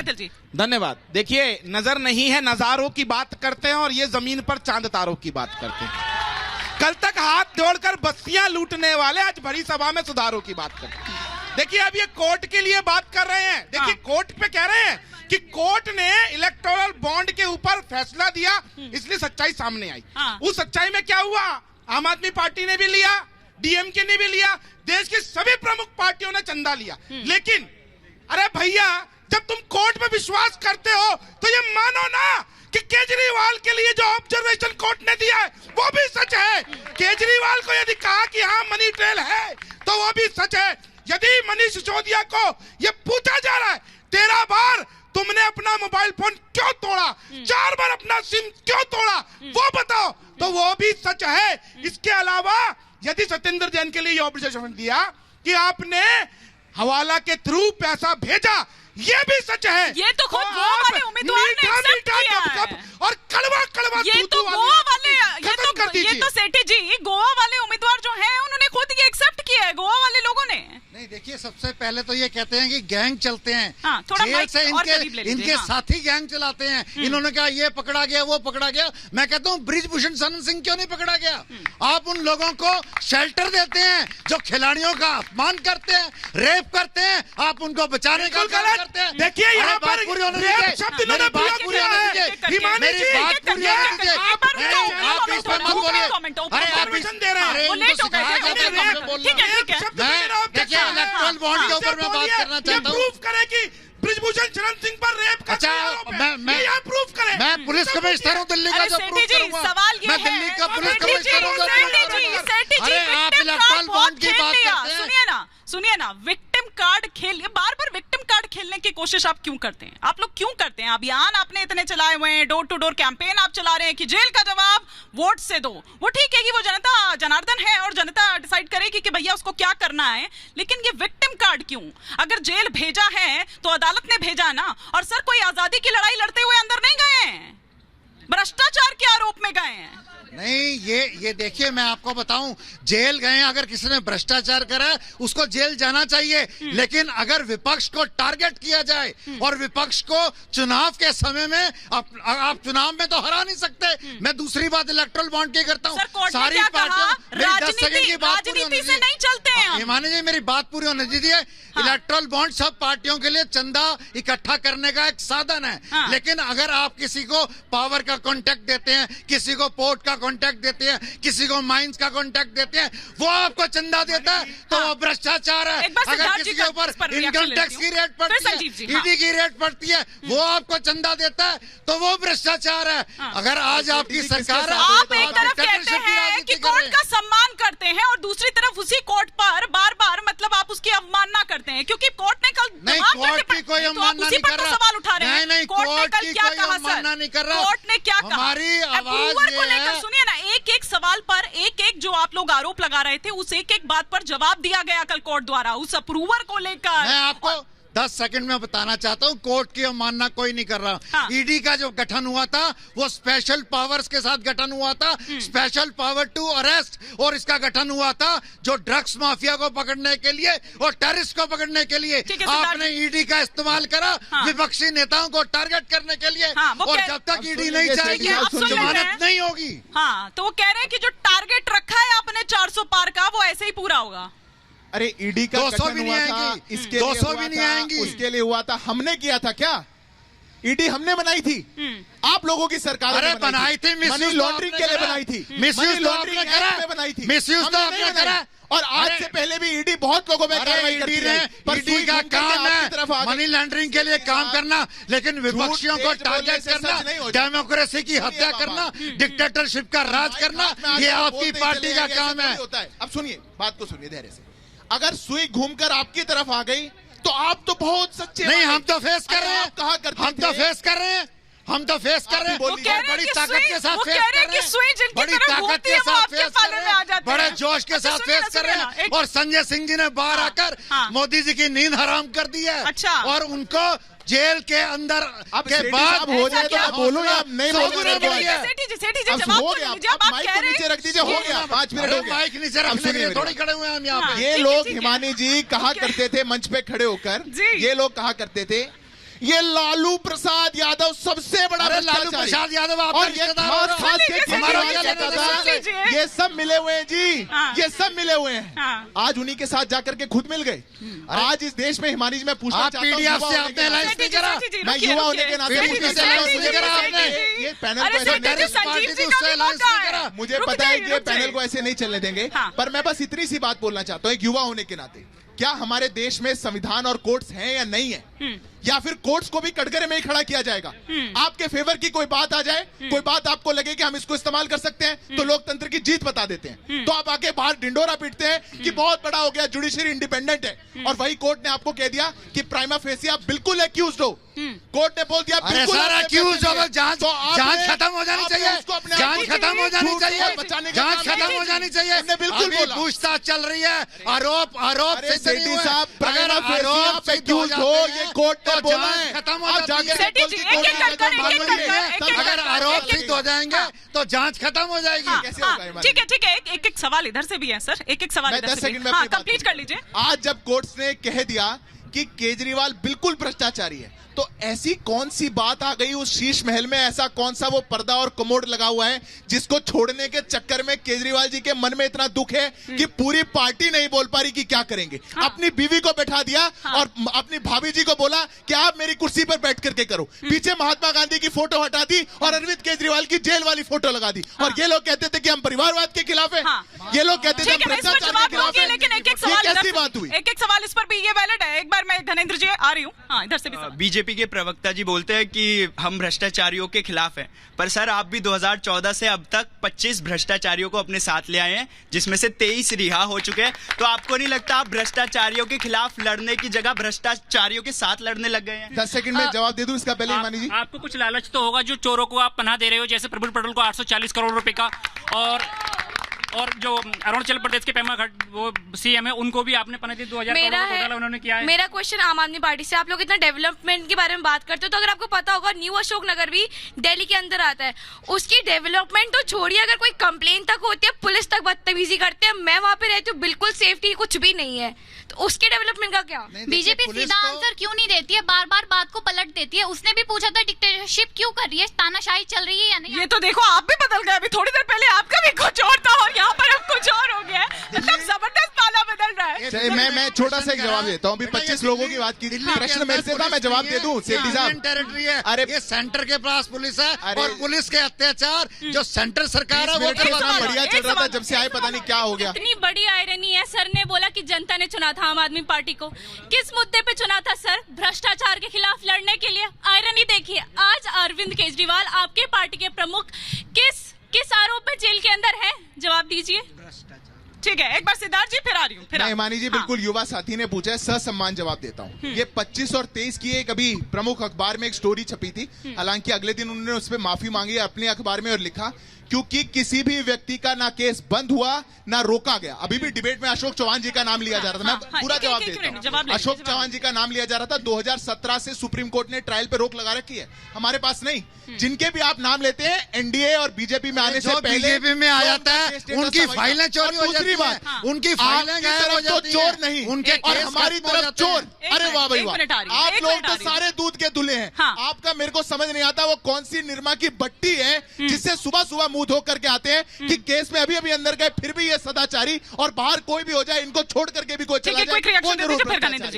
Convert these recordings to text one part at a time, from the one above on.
सेठल जी धन्यवाद। देखिए, नजर नहीं है नजारों की बात करते हैं और ये जमीन पर चांद तारों की बात करते हैं। कल तक हाथ जोड़कर बस्तियां लूटने वाले आज बड़ी सभा में सुधारों की बात करते हैं। देखिए, अब ये कोर्ट के लिए बात कर रहे हैं। देखिए, कोर्ट पे कह रहे हैं कि कोर्ट ने इलेक्टोरल बॉन्ड के ऊपर फैसला दिया, इसलिए सच्चाई सामने आई। उस सच्चाई में क्या हुआ? आम आदमी पार्टी ने भी लिया, डीएमके ने भी लिया, देश की सभी प्रमुख पार्टियों ने चंदा लिया। लेकिन अरे भैया, जब तुम कोर्ट पे विश्वास करते हो तो ये मानो ना कि केजरीवाल के लिए जो ऑब्जर्वेशन कोर्ट ने दिया है वो भी सच है। केजरीवाल को यदि कहा कि हाँ मनी ट्रेल है तो वो भी सच है। यदि मनीष सिसोदिया को ये पूछा जा रहा है 13 बार तुमने अपना मोबाइल फोन क्यों तोड़ा, 4 बार अपना सिम क्यों तोड़ा, वो बताओ, तो वो भी सच है। इसके अलावा यदि सत्येंद्र जैन के लिए ये ऑब्जर्वेशन दिया कि आपने हवाला के थ्रू पैसा भेजा, ये भी सच है। ये तो खुद गोवा वाले उम्मीदवार ने एक्सेप्ट किया है। और कड़वा कड़वा ये तो गोवा वाले, ये तो सेठी जी गोवा वाले उम्मीदवार जो हैं उन्होंने खुद ये एक्सेप्ट किया है, गोवा वाले लोगों ने। नहीं, देखिए, सबसे पहले तो ये कहते हैं कि गैंग चलते हैं। हाँ, थोड़ा जेल से इनके साथी गैंग चलाते हैं। इन्होंने कहा ये पकड़ा गया, वो पकड़ा गया। मैं कहता हूँ ब्रिजभूषण शरण सिंह क्यों नहीं पकड़ा गया? आप उन लोगों को शेल्टर देते हैं जो खिलाड़ियों का अपमान करते हैं, रेप करते हैं, आप उनको बचाने का काम करते हैं। देखिए, यहाँ पर पूरी होने दीजिए, मेरी बात पूरी होने दीजिए। आप इस पर मत बोलिए। अरे आप दे रहे हैं, देखिए, इलेक्ट्रल बॉन्ड के ऊपर मैं बात करना चाहता हूँ। प्रूफ करे कि ब्रिजभूषण शरण सिंह पर रेप का मैं प्रूफ करे। मैं पुलिस कमिश्नर हूँ दिल्ली का, जो प्रूफ करूंगा। मैं दिल्ली का पुलिस कमिश्नर हूँ। अरे आप इलेक्ट्रल बॉन्ड की बात करते हैं। सुनिए ना, विक्टिम कार्ड खेल, बार बार विक्टिम कार्ड खेलने की कोशिश आप क्यों करते हैं? आप लोग क्यों करते हैं? अभियान आपने इतने चलाए हुए हैं, डोर टू डोर कैंपेन आप चला रहे हैं कि जेल का जवाब वोट से दो। वो ठीक है कि वो जनता जनार्दन है और जनता डिसाइड करेगी कि भैया उसको क्या करना है, लेकिन ये विक्टिम कार्ड क्यों? अगर जेल भेजा है तो अदालत ने भेजा ना। और सर, कोई आजादी की लड़ाई लड़ते हुए अंदर नहीं गए हैं, भ्रष्टाचार के आरोप में गए हैं। नहीं, ये देखिए, मैं आपको बताऊं, जेल गए, अगर किसी ने भ्रष्टाचार करा है उसको जेल जाना चाहिए। लेकिन अगर विपक्ष को टारगेट किया जाए और विपक्ष को चुनाव के समय में आप चुनाव में तो हरा नहीं सकते। मैं दूसरी बात इलेक्ट्रल बॉन्ड की करता हूँ। सारी पार्टियों, राजनीति से नहीं चलते हैं। हिमानी जी, मेरी बात पूरी होने दीजिए। इलेक्ट्रल बॉन्ड सब पार्टियों के लिए चंदा इकट्ठा करने का एक साधन है। लेकिन अगर आप किसी को पावर का कॉन्ट्रैक्ट देते हैं, किसी को पोर्ट का कॉन्ट्रैक्ट देते हैं, किसी को माइंस का कॉन्ट्रैक्ट देते हैं, वो आपको चंदा देता है तो वो भ्रष्टाचार है। अगर किसी के ऊपर इनकम टैक्स की रेट पड़ती है, ईडी की रेट पड़ती है, वो आपको चंदा देता है तो वो भ्रष्टाचार है। अगर आज आपकी सरकार, आप एक तरफ कहते हैं कि कोर्ट का सम्मान करते हैं और दूसरी तरफ उसी कोर्ट पर बार बार मतलब आप उसकी अवमानना करते हैं, क्योंकि कोर्ट ने कल नहीं, कोर्ट की कोई अवमानना नहीं कर रहा। सवाल उठा रहे हैं। नहीं, कोर्ट की कोई अवमानना नहीं कर रहा। कोर्ट ने क्या कहा? हमारी आवाज को लेकर सुनिए ना, एक एक सवाल पर एक एक जो आप लोग आरोप लगा रहे थे उस एक एक बात पर जवाब दिया गया कल कोर्ट द्वारा, उस अप्रूवर को लेकर। मैं आपको 10 सेकंड में बताना चाहता हूं, कोर्ट की अवमानना कोई नहीं कर रहा। ईडी का जो गठन हुआ था वो स्पेशल पावर्स के साथ गठन हुआ था, स्पेशल पावर टू अरेस्ट, और इसका गठन हुआ था जो ड्रग्स माफिया को पकड़ने के लिए और टेररिस्ट को पकड़ने के लिए। आपने ईडी का इस्तेमाल करा विपक्षी नेताओं को टारगेट करने के लिए, और जब तक ईडी नहीं जाएगी जमानत नहीं होगी। हाँ, तो वो कह रहे हैं कि जो टारगेट रखा है आपने 400 पार का, वो ऐसे ही पूरा होगा। अरे ईडी का 200 भी नहीं आएंगी, इसके 200 भी नहीं आएंगी, उसके लिए हुआ था। हमने किया था क्या? ईडी हमने बनाई थी, आप लोगों की सरकार अरे बनाई थी, मनी लॉन्ड्रिंग के लिए बनाई थी, मिसयूज लॉन्ड्रिंग बनाई थी, मिसयूज तो आपने करा। और आज से पहले भी ईडी बहुत लोगों में कार्रवाई करती है। ईडी का काम है मनी लॉन्ड्रिंग के लिए काम करना, लेकिन विपक्षियों को टारगेट करना, डेमोक्रेसी की हत्या करना, डिक्टेटरशिप का राज करना, ये आपकी पार्टी का काम है। अब सुनिए, बात को सुनिए धैर्य से। अगर सुई घूमकर आपकी तरफ आ गई तो आप तो बहुत सच्चे नहीं, हम तो फेस कर रहे हैं, कहा करते हम तो फेस कर रहे हैं, हम तो फेस कर रहे हैं, बड़ी ताकत के साथ फेस कर रहे हैं, बड़ी ताकत के साथ फेस कर रहे हैं, बड़े जोश के साथ फेस कर रहे हैं। और संजय सिंह जी ने बाहर आकर मोदी जी की नींद हराम कर दी है, और उनको जेल के अंदर के बाद हो जाए तो आप बोलो या नहीं बोलो। सेठी जी जवाब हो गया, जब आप कह रहे नीचे रख दीजिए, हो गया 5 मिनट हो गए। माइक नीचे रखने के लिए थोड़ी खड़े हुए हैं हम यहाँ पे। ये लोग हिमानी जी कहा करते थे मंच पे खड़े होकर, ये लोग कहा करते थे ये लालू प्रसाद यादव सबसे बड़ा अरे लालू भ्रष्टाचारी। प्रसाद यादव आपका और ये रिश्तेदार खास हो। खास के सुन हमारा लीजिए, क्या सुन लेना लीजिए, देना? सुन लीजिए। ये सब मिले हुए हैं जी, हाँ। ये सब मिले हुए हैं। हाँ। आज उन्हीं के साथ जाकर के खुद मिल गए। आज इस देश में हिमानी जी मैं पूछना आप चाहता हूं, पीडीएफ युवा से होने के आपने नाते- लाइफ नहीं करा। मैं युवा होने के नाते सेठी पूछना जी, चाहता हूं, सेठी जी, करा आपने। ये पैनल को अरे ऐसे सेठी नहीं- जी, टेररिस्ट संजीव पार्टी जी तो का उससे भी अलायंस मौका नहीं है। करा। मुझे रुक पता है जाइए, कि ये रुक जाइए। पैनल को ऐसे नहीं चलने देंगे, हाँ। पर मैं बस इतनी सी बात बोलना चाहता हूं एक युवा होने के नाते, क्या हमारे देश में संविधान और कोर्ट्स हैं या नहीं है, या फिर कोर्ट्स को भी कटघरे में ही खड़ा किया जाएगा? आपके फेवर की कोई बात आ जाए, कोई बात आपको लगे कि हम इसको इस्तेमाल कर सकते हैं, तो लोकतंत्र की जीत बता देते हैं, तो आप आके बाहर ढिंडोरा पीटते हैं कि बहुत बड़ा हो गया, जुडिशरी इंडिपेंडेंट है। और वही कोर्ट ने आपको कह दिया कि प्राइमा फेसी आप बिल्कुल एक्यूज्ड हो। कोर्ट ने बोल दिया अरे बिल्कुल सर आपने एक्यूज फेसी हो है। जांच तो आपने- जांच खत्म हो जानी आपने चाहिए, उसको अपने आप जांच को खत्म हो जानी झूठ चाहिए, और बचाने का जांच काम खत्म नहीं। हो जानी चाहिए। उसने बिल्कुल अभी बोला। पूछताछ चल रही है, आरोप अरे सिद्ध नहीं सेठी हुए। साहब, अगर प्राइमा फेसी आरोप आप सिद्ध एक्यूज्ड जाते हो, हैं, ये कोर्ट ने तो बोला जांच है। खत्म हो आप जाती जाके है। सेठी जी, एक-एक कर, एक-एक कर, एक-एक अगर कर, आरोप एक-एक सिद्ध हो जाएंगे तो जांच खत्म हो जाएगी। हाँ, कैसे हाँ, होगा हिमानी? ठीक है एक एक सवाल इधर से भी है सर, एक सवाल मैं इधर 10 से भी सेकंड है। में हाँ अपनी बात कंप्लीट कर लीजिए। आज जब कोर्ट्स ने कह दिया कि केजरीवाल बिल्कुल भ्रष्टाचारी है, तो ऐसी कौन सी बात आ गई उस शीश महल में, ऐसा कौन सा वो पर्दा और कमोड लगा हुआ है जिसको छोड़ने के चक्कर में केजरीवाल जी के मन में इतना दुख है कि पूरी पार्टी नहीं बोल पा रही कि क्या करेंगे। हाँ। अपनी बीवी को बैठा दिया और अपनी भाभी जी को बोला कि आप मेरी कुर्सी पर बैठ करके करो, पीछे महात्मा गांधी की फोटो हटा दी और अरविंद केजरीवाल की जेल वाली फोटो लगा दी। और ये लोग कहते थे कि हम परिवारवाद के खिलाफ है, हाँ। ये लोग कहते थे हम ठीक है, मैं इस पर भ्रष्टाचार जवाब के खिलाफ दूंगी, है। लेकिन एक ये सवाल इधर कैसी से- बात हुई? एक सवाल इस पर भी ये वैलिड है। एक बार मैं धनेंद्र जी आ रही हूँ, हाँ इधर से भी सवाल। बीजेपी के प्रवक्ता जी बोलते हैं कि हम भ्रष्टाचारियों के खिलाफ हैं, पर सर आप भी 2014 से अब तक 25 भ्रष्टाचारियों को अपने साथ ले आए हैं, जिसमें से 23 रिहा हो चुके हैं। तो आपको नहीं लगता आप भ्रष्टाचारियों के खिलाफ लड़ने की जगह भ्रष्टाचारियों के साथ लड़ने लग गए हैं? 10 सेकंड में जवाब दे दूं इसका पहले हिमानी जी। आपको कुछ लालच तो होगा जो चोरों को आप पनाह दे रहे हो, जैसे प्रफुल्ल पटेल को 840 करोड़ रुपए का, और जो अरुणाचल प्रदेश के पेमा खट वो सीएम है उनको भी आपने पनाह दी, 2000 करोड़ मेरा का घोटाला उन्होंने किया है। मेरा क्वेश्चन आम आदमी पार्टी से, आप लोग इतना डेवलपमेंट के बारे में बात करते हो, तो अगर आपको पता होगा न्यू अशोक नगर भी दिल्ली के अंदर आता है, उसकी डेवलपमेंट तो छोड़िए, अगर कोई कंप्लेन तक होती है, पुलिस तक बदतमीजी करते हैं, मैं वहां पे रहती हूँ, बिल्कुल सेफ्टी कुछ भी नहीं है, तो उसके डेवलपमेंट का क्या? बीजेपी सीधा आंसर क्यों नहीं देती है, बार बार बात को पलट देती है। उसने भी पूछा था डिक्टेटरशिप क्यों कर रही है, तानाशाही चल रही है या नहीं। ये तो देखो आप भी बदल गए, अभी थोड़ी देर पहले आपका भी कुछ और था और यहाँ पर अब कुछ और हो गया है। मतलब जबरदस्त पाला बदल रहा है। चलिए मैं छोटा सा एक जवाब देता हूँ। अभी 25 लोगों की बात की थी, प्रश्न मेरे से था, मैं जवाब दे दूं सेठी साहब। टेरिटरी है, अरे ये सेंटर के पास पुलिस है, अरे और पुलिस के अत्याचार जो सेंटर सरकार है वो मिनट में करवा इतना रही है। बढ़िया चल रहा था, जब से आए पता नहीं क्या हो गया। इतनी बड़ी आयरनी है, सर ने बोला कि जनता ने चुना था आम आदमी पार्टी को। किस मुद्दे पे चुना था सर? भ्रष्टाचार के खिलाफ लड़ने के लिए। आयरनी देखिए, आज अरविंद केजरीवाल आपके पार्टी के प्रमुख किस आरोप में जेल के अंदर है? जवाब दीजिए। ठीक है, एक बार सिद्धार्थ जी फिर आ रही हूँ। फिर मैं हिमानी जी बिल्कुल युवा साथी ने पूछा है, ससम्मान जवाब देता हूँ। ये 25 और 23 की एक अभी प्रमुख अखबार में एक स्टोरी छपी थी, हालांकि अगले दिन उन्होंने उस पर माफी मांगी अपने अखबार में और लिखा क्योंकि किसी भी व्यक्ति का ना केस बंद हुआ ना रोका गया। अभी भी डिबेट में अशोक चौहान जी का नाम लिया जा रहा था, मैं पूरा जवाब देता हूँ। अशोक चौहान जी का नाम लिया जा रहा था। 2017 से सुप्रीम कोर्ट ने ट्रायल पे रोक लगा रखी है, हमारे पास नहीं। जिनके भी आप नाम लेते हैं एनडीए और बीजेपी में आने से जो पहले बीजेपी में आ जाता है उनकी फाइलें चोरी हो जाती हैं, उनकी फाइलें गायब हो जाती हैं, चोर नहीं उनके और केस हमारी खत्म हो तरफ जाते चोर। हैं। अरे वाह भाई वाह, आप लोग तो सारे दूध के धुले हैं। हाँ। आपका मेरे को समझ नहीं आता वो कौन सी निरमा की बट्टी है जिससे सुबह सुबह मुंह धो करके आते हैं कि केस में अभी अभी अंदर गए, फिर भी ये सदाचारी, और बाहर कोई भी हो जाए इनको छोड़ करके भी कोई चला जाए।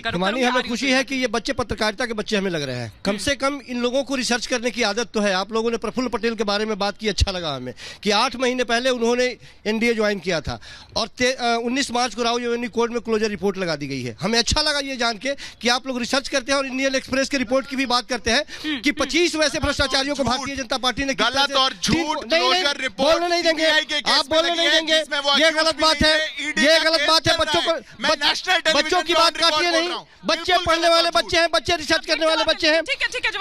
हिमानी, हमें खुशी है कि ये बच्चे पत्रकारिता के बच्चे हमें लग रहे हैं। कम से कम इन लोगों को रिसर्च करने की आदत तो है। आप लोगों ने प्रफुल्ल पटेल के बारे में बात की, अच्छा लगा हमें कि 8 महीने पहले उन्होंने एनडीए ज्वाइन किया था और 19 मार्च को राहुल कोर्ट में क्लोजर रिपोर्ट लगा दी गई है। हमें अच्छा लगा ये जान के कि आप लोग रिसर्च करते हैं और इंडियन एक्सप्रेस की रिपोर्ट की भी बात करते हैं कि 25 वैसे भ्रष्टाचारियों को भारतीय जनता पार्टी ने गलत और झूठ क्लोजर रिपोर्ट बोलने नहीं देंगे, आप बोलने नहीं देंगे, ये गलत बात है, ये गलत बात है। बच्चों की बात काटिए नहीं, बच्चे पढ़ने वाले बच्चे हैं, बच्चे रिसर्च करने वाले बच्चे हैं। ठीक है